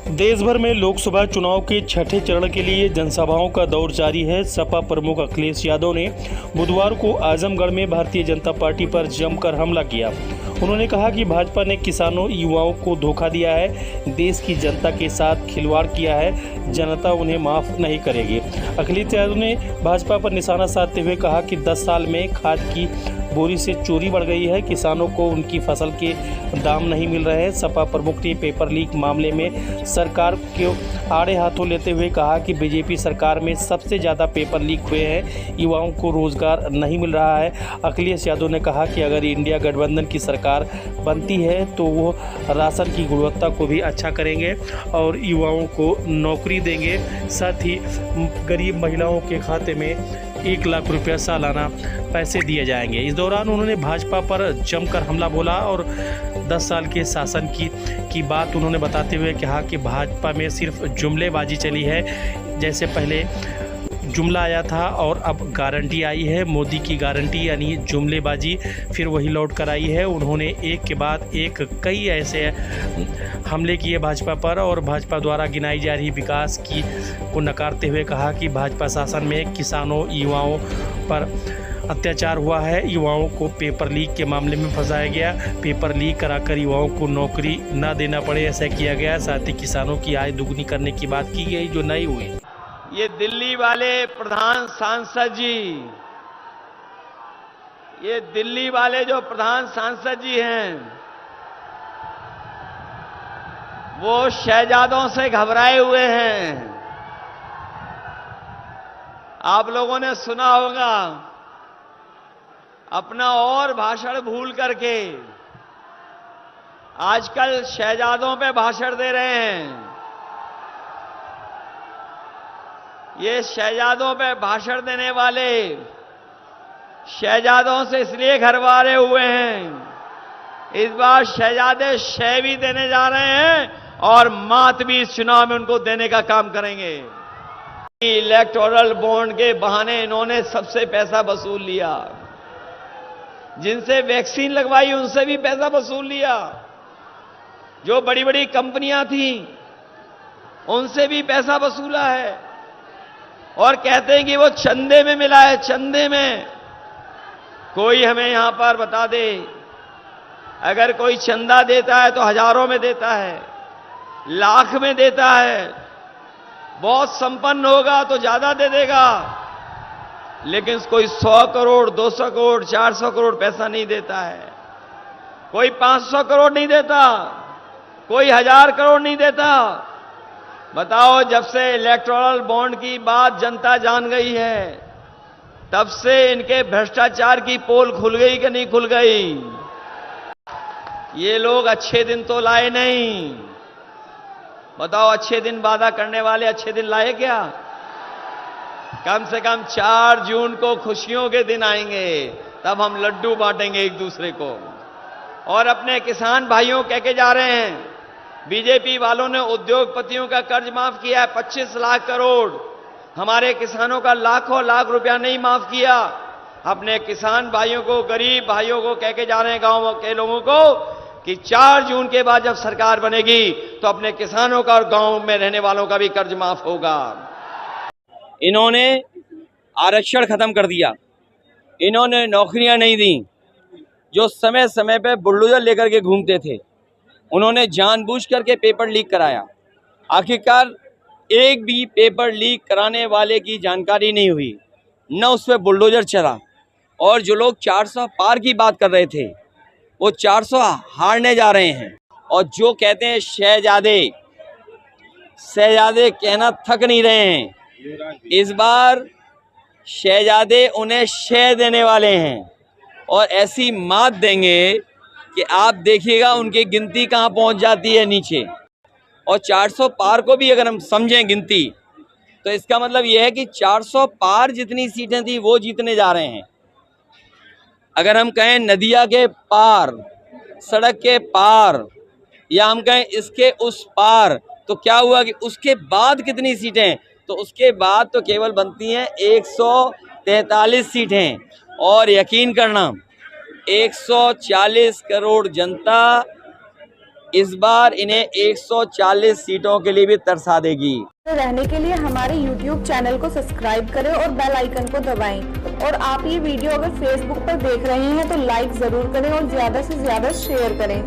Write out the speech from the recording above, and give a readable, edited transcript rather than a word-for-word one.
देश भर में लोकसभा चुनाव के छठे चरण के लिए जनसभाओं का दौर जारी है। सपा प्रमुख अखिलेश यादव ने बुधवार को आजमगढ़ में भारतीय जनता पार्टी पर जमकर हमला किया। उन्होंने कहा कि भाजपा ने किसानों युवाओं को धोखा दिया है, देश की जनता के साथ खिलवाड़ किया है, जनता उन्हें माफ नहीं करेगी। अखिलेश यादव ने भाजपा पर निशाना साधते हुए कहा कि 10 साल में खाद की बोरी से चोरी बढ़ गई है, किसानों को उनकी फसल के दाम नहीं मिल रहे हैं। सपा प्रमुख ने पेपर लीक मामले में सरकार को आड़े हाथों लेते हुए कहा कि बीजेपी सरकार में सबसे ज़्यादा पेपर लीक हुए हैं, युवाओं को रोजगार नहीं मिल रहा है। अखिलेश यादव ने कहा कि अगर इंडिया गठबंधन की सरकार बनती है तो वो राशन की गुणवत्ता को भी अच्छा करेंगे और युवाओं को नौकरी देंगे। साथ ही गरीब महिलाओं के खाते में 1 लाख रुपया सालाना पैसे दिए जाएंगे। इस दौरान उन्होंने भाजपा पर जमकर हमला बोला और 10 साल के शासन की बात उन्होंने बताते हुए कहा कि भाजपा में सिर्फ जुमलेबाजी चली है। जैसे पहले जुमला आया था और अब गारंटी आई है, मोदी की गारंटी यानी जुमलेबाजी फिर वही लौट कर आई है। उन्होंने एक के बाद एक कई ऐसे हमले किए भाजपा पर और भाजपा द्वारा गिनाई जा रही विकास की को नकारते हुए कहा कि भाजपा शासन में किसानों युवाओं पर अत्याचार हुआ है, युवाओं को पेपर लीक के मामले में फंसाया गया, पेपर लीक कराकर युवाओं को नौकरी न देना पड़े ऐसा किया गया। साथ ही किसानों की आय दुगनी करने की बात की गई जो नहीं हुई। ये दिल्ली वाले प्रधान सांसद जी, ये दिल्ली वाले जो प्रधान सांसद जी हैं, वो शहजादों से घबराए हुए हैं। आप लोगों ने सुना होगा, अपना और भाषण भूल करके आजकल शहजादों पे भाषण दे रहे हैं। ये शहजादों पे भाषण देने वाले शहजादों से इसलिए घरवारे हुए हैं, इस बार शहजादे शह भी देने जा रहे हैं और मात भी इस चुनाव में उनको देने का काम करेंगे। इलेक्टोरल बॉन्ड के बहाने इन्होंने सबसे पैसा वसूल लिया, जिनसे वैक्सीन लगवाई उनसे भी पैसा वसूल लिया, जो बड़ी बड़ी कंपनियां थी उनसे भी पैसा वसूला है और कहते हैं कि वो चंदे में मिला है। चंदे में कोई हमें यहां पर बता दे, अगर कोई चंदा देता है तो हजारों में देता है, लाख में देता है, बहुत संपन्न होगा तो ज्यादा दे देगा, लेकिन कोई 100 करोड़ 200 करोड़ 400 करोड़ पैसा नहीं देता है, कोई 500 करोड़ नहीं देता, कोई 1000 करोड़ नहीं देता। बताओ, जब से इलेक्टोरल बॉन्ड की बात जनता जान गई है, तब से इनके भ्रष्टाचार की पोल खुल गई कि नहीं खुल गई? ये लोग अच्छे दिन तो लाए नहीं। बताओ, अच्छे दिन वादा करने वाले अच्छे दिन लाए क्या? कम से कम 4 जून को खुशियों के दिन आएंगे, तब हम लड्डू बांटेंगे एक दूसरे को। और अपने किसान भाइयों कह के जा रहे हैं, बीजेपी वालों ने उद्योगपतियों का कर्ज माफ किया है 25 लाख करोड़, हमारे किसानों का लाखों लाख रुपया नहीं माफ किया। अपने किसान भाइयों को, गरीब भाइयों को कह के जा रहे हैं, गांव के लोगों को, कि 4 जून के बाद जब सरकार बनेगी तो अपने किसानों का और गांव में रहने वालों का भी कर्ज माफ होगा। इन्होंने आरक्षण खत्म कर दिया, इन्होंने नौकरियां नहीं दी। जो समय समय पे बुलडोजर लेकर के घूमते थे, उन्होंने जानबूझ करके पेपर लीक कराया। आखिरकार एक भी पेपर लीक कराने वाले की जानकारी नहीं हुई, न उस पर बुलडोजर चला। और जो लोग 400 पार की बात कर रहे थे, वो 400 हारने जा रहे हैं। और जो कहते हैं शहजादे, शहजादे कहना थक नहीं रहे हैं। इस बार शहजादे उन्हें शह देने वाले हैं और ऐसी मात देंगे कि आप देखिएगा उनकी गिनती कहाँ पहुँच जाती है नीचे। और 400 पार को भी अगर हम समझें गिनती, तो इसका मतलब यह है कि 400 पार जितनी सीटें थी वो जीतने जा रहे हैं। अगर हम कहें नदिया के पार, सड़क के पार, या हम कहें इसके उस पार, तो क्या हुआ कि उसके बाद कितनी सीटें? तो उसके बाद तो केवल बनती हैं 143 सीटें। और यकीन करना, 140 करोड़ जनता इस बार इन्हें 140 सीटों के लिए भी तरसा देगी। रहने के लिए हमारे YouTube चैनल को सब्सक्राइब करें और बेल आइकन को दबाएं। और आप ये वीडियो अगर Facebook पर देख रहे हैं तो लाइक जरूर करें और ज्यादा से ज्यादा शेयर करें।